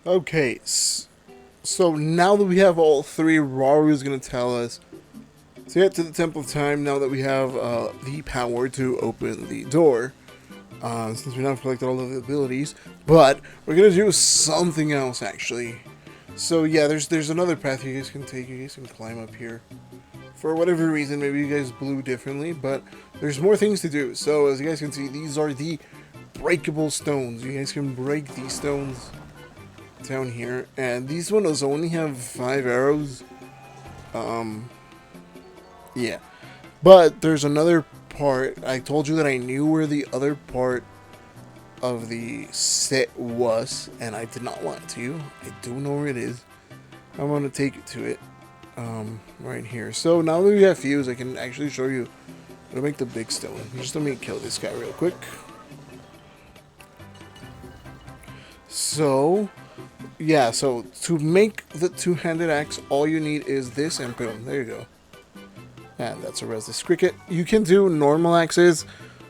Okay, so now that we have all three, Raru is going to tell us to get to the Temple of Time now that we have the power to open the door. Since we now collected all of the abilities. But we're going to do something else, actually. So yeah, there's another path you guys can take. You guys can climb up here. For whatever reason, maybe you guys blew differently, but there's more things to do. So as you guys can see, these are the breakable stones. You guys can break these stones down here, and these ones only have 5 arrows. Yeah, but there's another part. I told you that I knew where the other part of the set was, and I did not want to. I do know where it is. I'm gonna take it to it, right here. So now that we have fuse, I can actually show you how to make the big stone. Just let me kill this guy real quick. So yeah, so to make the two-handed axe, all you need is this, and boom, there you go. And that's a Restless Cricket. You can do normal axes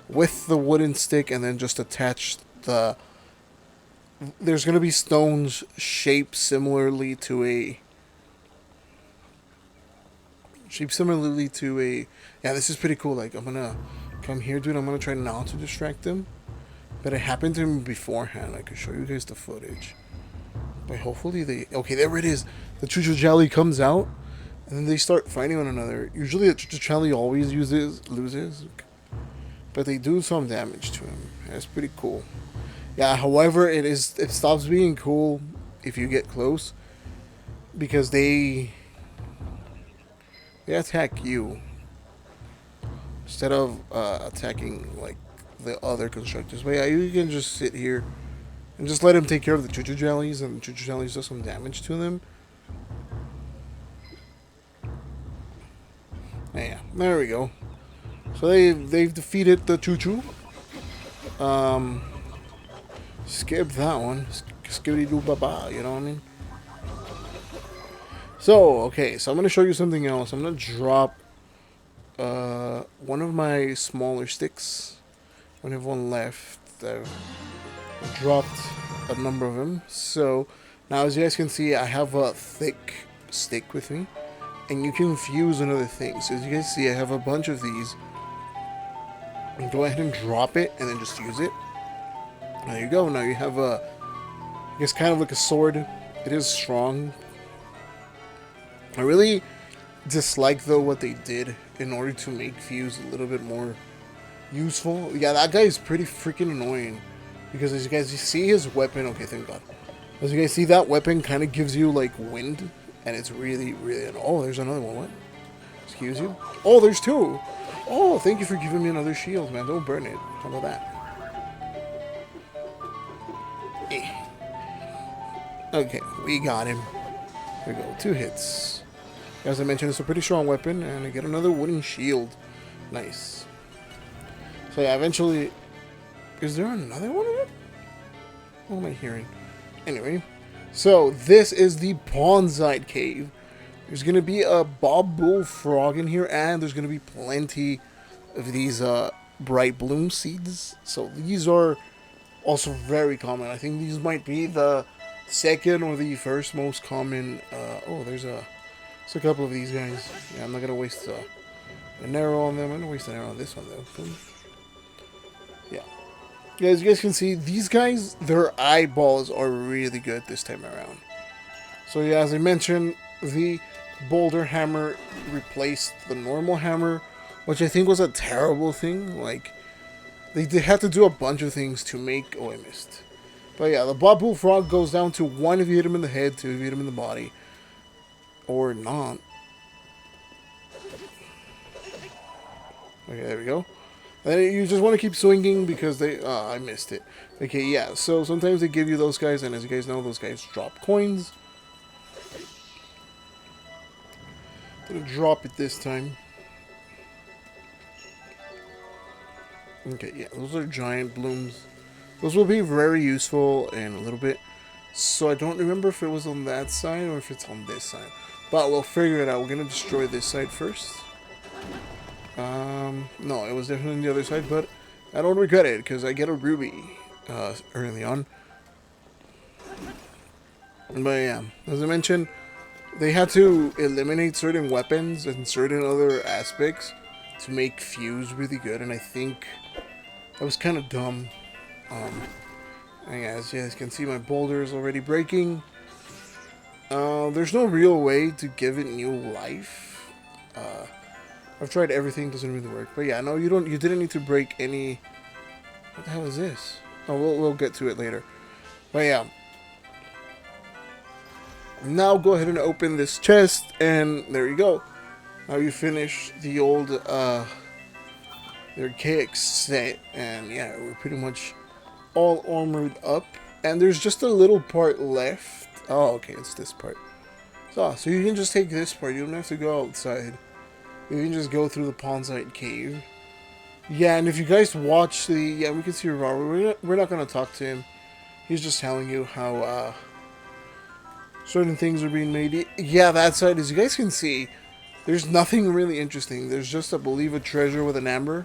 with the wooden stick and then just attach the... There's going to be stones shaped similarly to a... Yeah, this is pretty cool. Like, I'm going to come here, dude. I'm going to try not to distract them. But it happened to me beforehand. I could show you guys the footage. But hopefully they... Okay, there it is. The Chuchu Jelly comes out. And then they start fighting one another. Usually the Chuchu always loses. But they do some damage to him. That's pretty cool. Yeah, however, it stops being cool if you get close. Because they attack you. Instead of attacking like the other constructors. But yeah, you can just sit here and just let him take care of the Chuchu Jellies, and the Chuchu Jellies do some damage to them. Yeah, there we go. So they've defeated the Chuchu. Skip that one. Skibbity doo baba, you know what I mean? So, okay, so I'm gonna show you something else. I'm gonna drop one of my smaller sticks. I only have one left. I've dropped a number of them. So now as you guys can see, I have a thick stick with me. And you can fuse another thing. So as you guys see, I have a bunch of these. And go ahead and drop it, and then just use it. There you go. Now you have I guess kind of like a sword. It is strong. I really dislike though what they did in order to make fuse a little bit more useful. Yeah, that guy is pretty freaking annoying. Because as you guys see his weapon, okay, thank God. As you guys see, that weapon kind of gives you like wind. And it's really, really... Oh, there's another one. What? Excuse you? Oh, there's 2. Oh, thank you for giving me another shield, man. Don't burn it. How about that? Okay, we got him. There we go. 2 hits. As I mentioned, it's a pretty strong weapon. And I get another wooden shield. Nice. So yeah, eventually... Is there another one of them? What am I hearing? Anyway... So, this is the Bonsai Cave. There's going to be a Bob Bullfrog in here, and there's going to be plenty of these bright bloom seeds. So, these are also very common. I think these might be the second or the first most common. Oh, there's a couple of these guys. Yeah, I'm not going to waste an arrow on them. I'm going to waste an arrow on this one, though. Yeah. Yeah, as you guys can see, these guys, their eyeballs are really good this time around. So yeah, as I mentioned, the boulder hammer replaced the normal hammer, which I think was a terrible thing. Like, they had to do a bunch of things to make... Oh, I missed. But yeah, the Bob Bullfrog goes down to 1 if you hit him in the head, 2 if you hit him in the body. Or not. Okay, there we go. And you just want to keep swinging because they... I missed it. Okay, yeah, so sometimes they give you those guys, and as you guys know, those guys drop coins. I'm gonna drop it this time. Okay, yeah, those are giant blooms. Those will be very useful in a little bit. So I don't remember if it was on that side or if it's on this side. But we'll figure it out. We're gonna destroy this side first. No, it was definitely on the other side, but I don't regret it, because I get a ruby, early on. But yeah, as I mentioned, they had to eliminate certain weapons and certain other aspects to make Fuse really good, and I think that was kind of dumb. Um, and yeah, as you guys can see, my boulder is already breaking. There's no real way to give it new life. I've tried everything, doesn't really work. But yeah, no, you don't. You didn't need to break any. What the hell is this? Oh, we'll get to it later. But yeah, now go ahead and open this chest, and there you go. Now you finish the old the archaic set, and yeah, we're pretty much all armored up. And there's just a little part left. Oh, okay, it's this part. So you can just take this part. You don't have to go outside. You can just go through the Ponside Cave. Yeah, and if you guys watch the... Yeah, we can see Robert. We're not going to talk to him. He's just telling you how certain things are being made. Yeah, that side, as you guys can see, there's nothing really interesting. There's just, I believe, a treasure with an amber.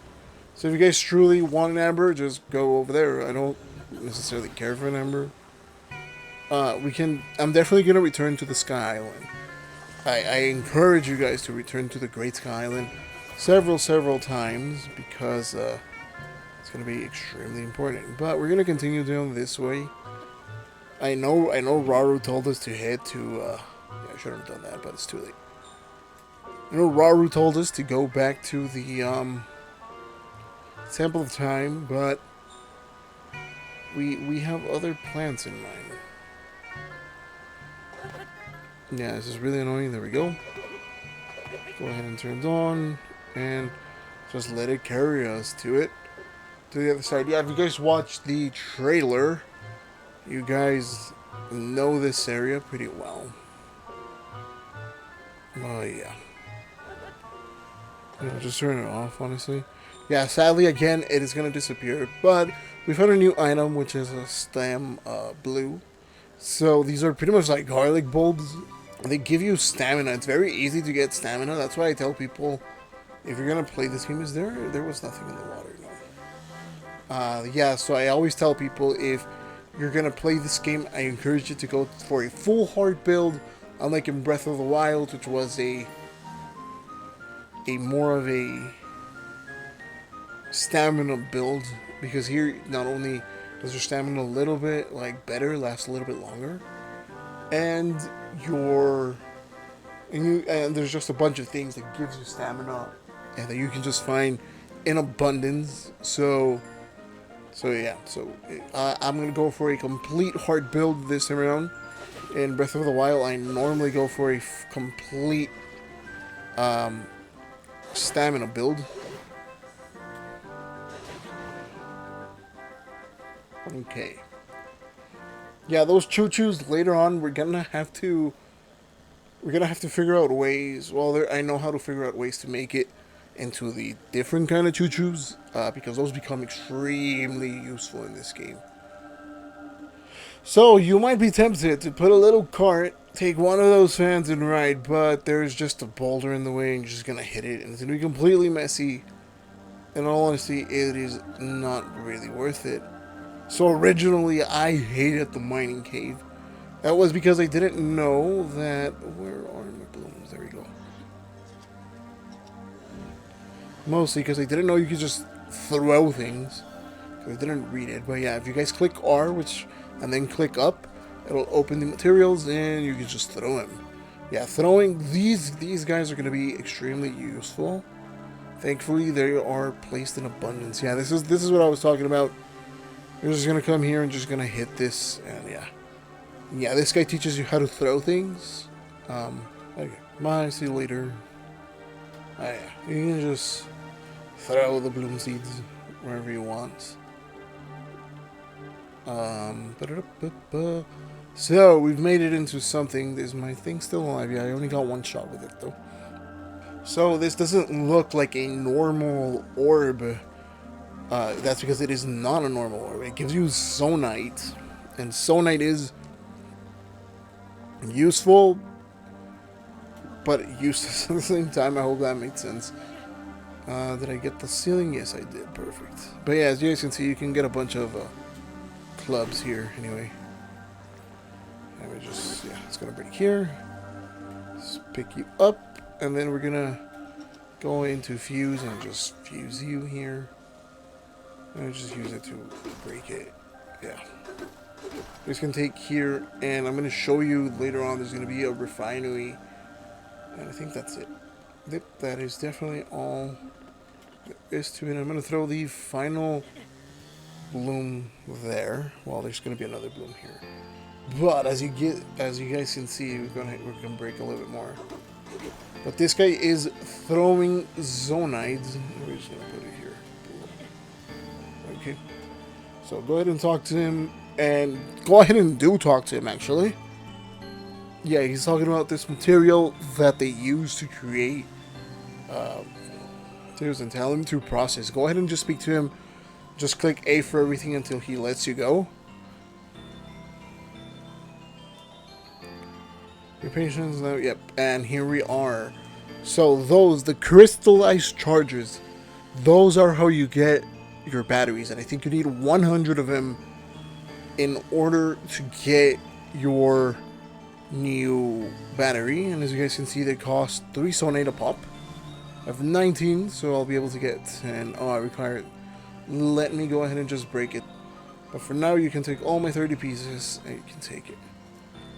So if you guys truly want an amber, just go over there. I don't necessarily care for an amber. I'm definitely going to return to the Sky Island. I encourage you guys to return to the Great Sky Island several times because it's going to be extremely important. But we're going to continue doing this way. I know Raru told us to head to... yeah, I should have done that, but it's too late. I know Raru told us to go back to the Temple of Time, but we have other plans in mind. Yeah, this is really annoying. There we go. Go ahead and turn it on, and just let it carry us to it. To the other side. Yeah, if you guys watched the trailer, you guys know this area pretty well. Oh, yeah. Just turn it off, honestly. Yeah, sadly, again, it is going to disappear. But we found a new item, which is a stem blue. So these are pretty much like garlic bulbs. They give you stamina. It's very easy to get stamina. That's why I tell people, if you're going to play this game, there was nothing in the water, no. Yeah, so I always tell people, if you're going to play this game, I encourage you to go for a full heart build, unlike in Breath of the Wild, which was a more of a stamina build, because here not only does your stamina a little bit like better, lasts a little bit longer, and there's just a bunch of things that gives you stamina and that you can just find in abundance. So yeah, I'm gonna go for a complete heart build this time around. In Breath of the Wild, I normally go for a complete stamina build. Okay. Yeah, those choo-choos later on, we're gonna have to figure out ways. Well, I know how to figure out ways to make it into the different kind of choo-choos, because those become extremely useful in this game. So you might be tempted to put a little cart, take one of those fans and ride, but there's just a boulder in the way and you're just gonna hit it and it's gonna be completely messy. In all honesty, it is not really worth it. So originally, I hated the mining cave. That was because I didn't know that... Where are my blooms? There we go. Mostly because I didn't know you could just throw things. I didn't read it. But yeah, if you guys click R, and then click up, it'll open the materials and you can just throw them. Yeah, throwing these guys are going to be extremely useful. Thankfully, they are placed in abundance. Yeah, this is what I was talking about. You're just gonna come here and just gonna hit this, and yeah, this guy teaches you how to throw things. Okay, bye, see you later. Yeah, you can just throw the bloom seeds wherever you want. So we've made it into something. Is my thing still alive? Yeah, I only got one shot with it though. So this doesn't look like a normal orb. That's because it is not a normal orb. It gives you Zonite, and Zonite is useful, but useless at the same time. I hope that made sense. Did I get the ceiling? Yes, I did. Perfect. But yeah, as you guys can see, you can get a bunch of clubs here anyway. And we just, yeah, it's gonna break here. Let's pick you up, and then we're gonna go into fuse and just fuse you here. And just use it to break it. Yeah. It's gonna take here, and I'm gonna show you later on. There's gonna be a refinery, and I think that's it. Yep, that is definitely all there is to it. I'm gonna throw the final bloom there. Well, there's gonna be another bloom here, but as you guys can see, we're gonna break a little bit more. But this guy is throwing zonides. We're just gonna put it here. Okay. So go ahead and talk to him, and go ahead and do talk to him. Actually, yeah, he's talking about this material that they use to create materials, and tell him to process. Go ahead and just speak to him. Just click A for everything until he lets you go. Your patience now, yep, and here we are. So the crystallized chargers, those are how you get your batteries, and I think you need 100 of them in order to get your new battery. And as you guys can see, they cost 3 sonate a pop. I have 19, so I'll be able to get 10. Oh, I require it. Let me go ahead and just break it. But for now, you can take all my 30 pieces, and you can take it.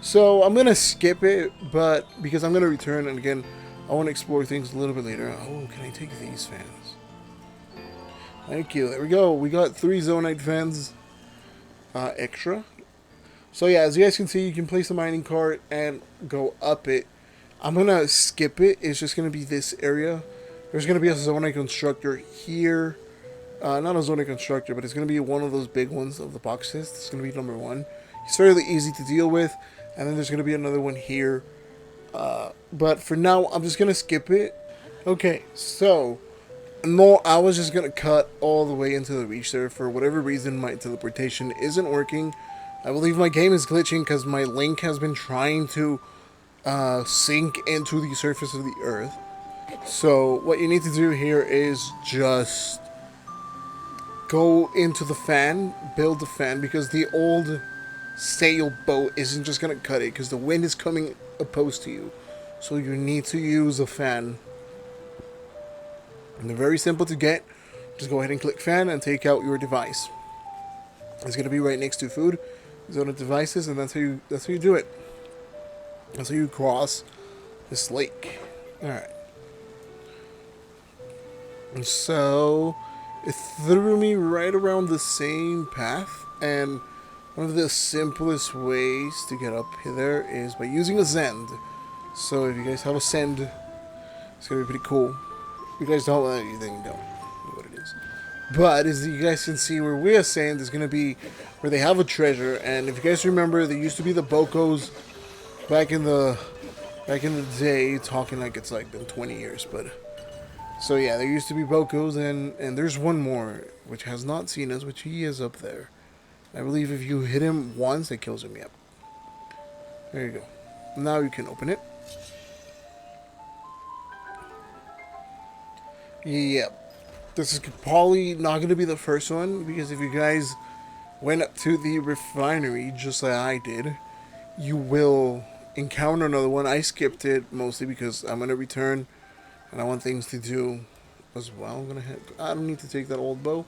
So I'm gonna skip it, but because I'm gonna return, and again, I want to explore things a little bit later. Oh, can I take these fans? Thank you. There we go. We got 3 zonite fans extra. So yeah, as you guys can see, you can place the mining cart and go up it. I'm gonna skip it. It's just gonna be this area. There's gonna be a zonite constructor here. Not a zonite constructor, but it's gonna be one of those big ones of the boxes. It's gonna be number 1. It's fairly easy to deal with. And then there's going to be another one here. But for now, I'm just going to skip it. Okay, so no, I was just going to cut all the way into the reach there. For whatever reason, my teleportation isn't working. I believe my game is glitching because my link has been trying to sink into the surface of the earth. So what you need to do here is just go into the fan, build the fan, because the old sailboat isn't just gonna cut it because the wind is coming opposed to you, so you need to use a fan. And they're very simple to get. Just go ahead and click fan and take out your device. It's gonna be right next to food, zone of devices, and that's how you do it. That's how you cross this lake. All right. And so it threw me right around the same path, and one of the simplest ways to get up there is by using a send. So if you guys have a send, it's going to be pretty cool. If you guys don't, then you don't know what it is. But as you guys can see, where we are sand is going to be where they have a treasure. And if you guys remember, there used to be the Bocos back in the day, talking like it's like been 20 years. But so yeah, there used to be Bocos, and there's one more which has not seen us, which he is up there. I believe if you hit him once, it kills him. Yep. There you go. Now you can open it. Yep. This is probably not going to be the first one, because if you guys went up to the refinery, just like I did, you will encounter another one. I skipped it, mostly because I'm going to return, and I want things to do as well. I don't need to take that old bow.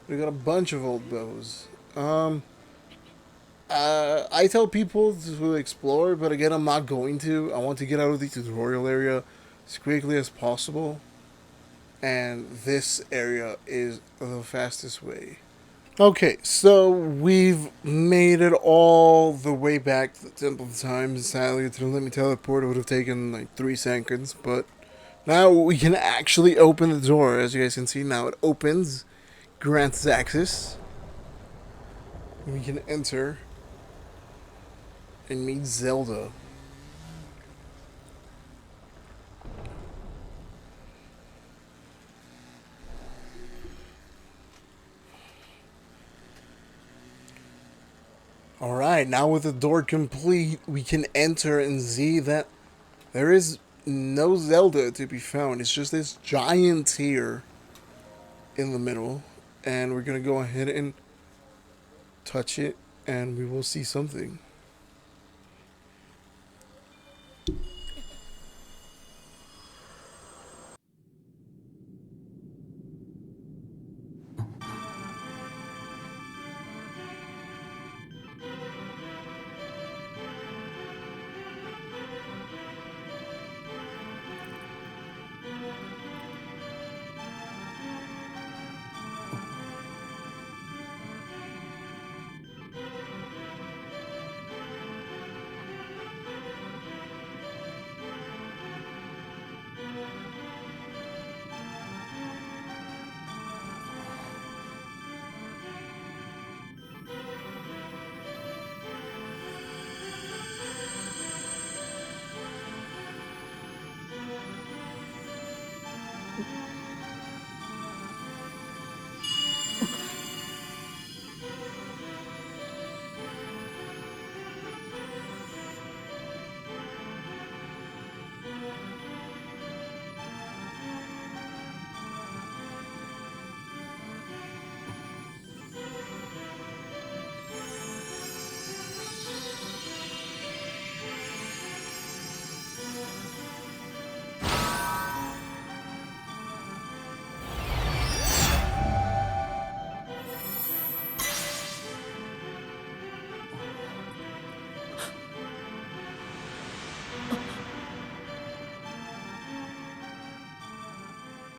We got a bunch of old bows. I tell people to explore, but again, I'm not going to. I want to get out of the tutorial area as quickly as possible, and this area is the fastest way. Okay, so we've made it all the way back to the Temple of Time. Sadly, to let me teleport, it would have taken like 3 seconds, but now we can actually open the door. As you guys can see, now it opens, grants access. We can enter and meet Zelda. Alright, now with the door complete, we can enter and see that there is no Zelda to be found. It's just this giant here in the middle. And we're going to go ahead and touch it, and we will see something.